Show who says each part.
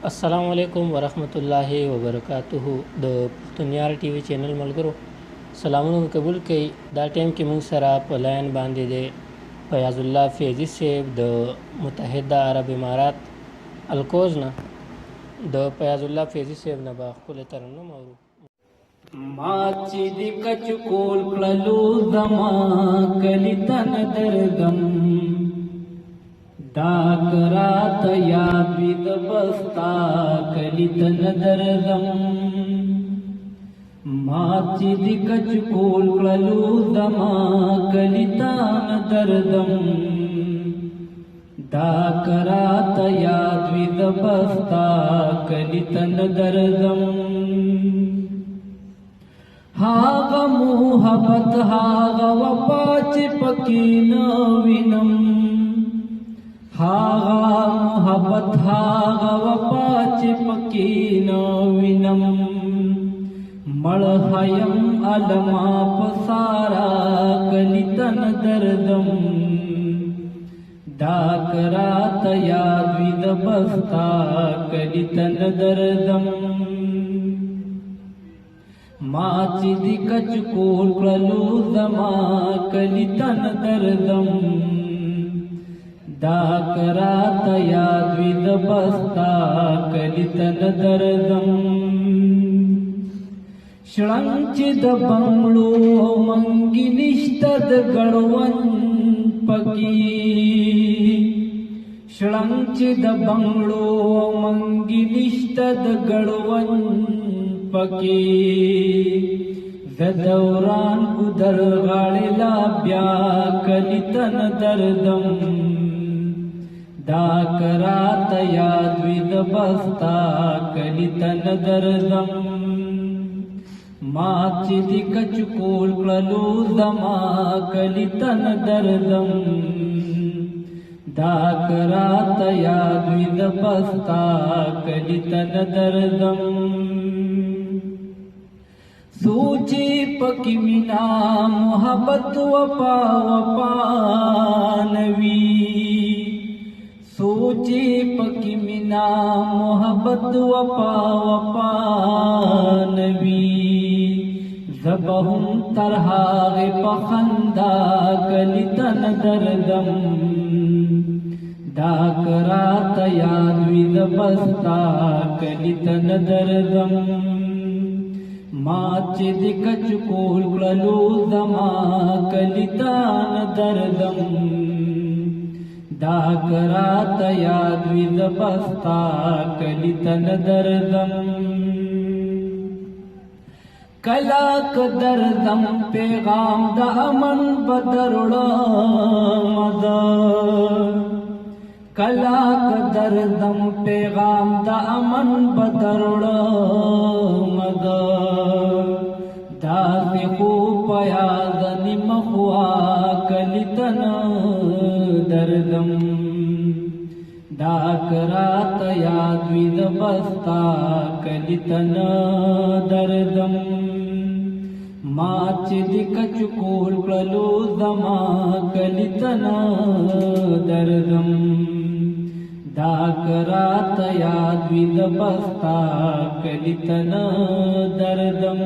Speaker 1: अस्सलामु अलैकुम वरहमतुल्लाहि वबरकातुहू د پښتونیار ټي وي چینل ملګرو سلامونه قبول کړئ. دا ټایم کې موږ سره په لاین باندې دی فیاض الله فیضي صاحب د متحده عرب امارات الکوز نه. د فیاض الله فیضي صاحب نه به ښکلی ترنم اورو.
Speaker 2: ما چې د کچ کول کړلو زما کلی تن دردم دا کرات یاد وی د بستا کلی تن دردم ما چې د کچ کول کړلو زما کلی تن دردم دا کرات یاد وی د بستا کلی تن دردم هاغه محبت هاغه وفا چې پکې نه وینم هاغه محبت هاغه وفا چې پکې نه وینم مړ هیم علما پسارا کلی تن دردم دا کرات یاد وی د بستا کلی تن دردم ما چې د کچ کول کړلو زما کلی تن دردم دا کرات یاد وی د بستا کلی تن دردم شړنګ چې د بنگړو منګي نشته د ګړون پکی شړنګ چې د بنگړو منګي نشته د ګړون پکی د دوران کو در غاړی لا بیا کلی تن دردم دا کرات یاد وی د بستا کلی تن دردم ما چې د کچ کول کړلو زما کلی تن دردم دا کرات یاد وی د بستا کلی تن دردم سوچی پکی مینا محبت وفا نوی سوچی پکی مینا محبت وفا نوی زبهم ترهاغ پخندا کلی تن دردم دا کرات یاد وی د بستا کلی تن دردم ما چې د کچ کول کړلو زما کلی تن دردم دا کرات یاد وی د بستا کلی تن دردم کلا ک دردم پیغام د امن بدرړم کلا ک دردم پیغام د امن بدرړم دا خو پیاز نمخوا کلی تن دردم دا کرات یاد وی د بستا کلی تن دردم ما چې د کچ کول کړلو زما کلی تن دردم دا کرات یاد وی د بستا کلی تن دردم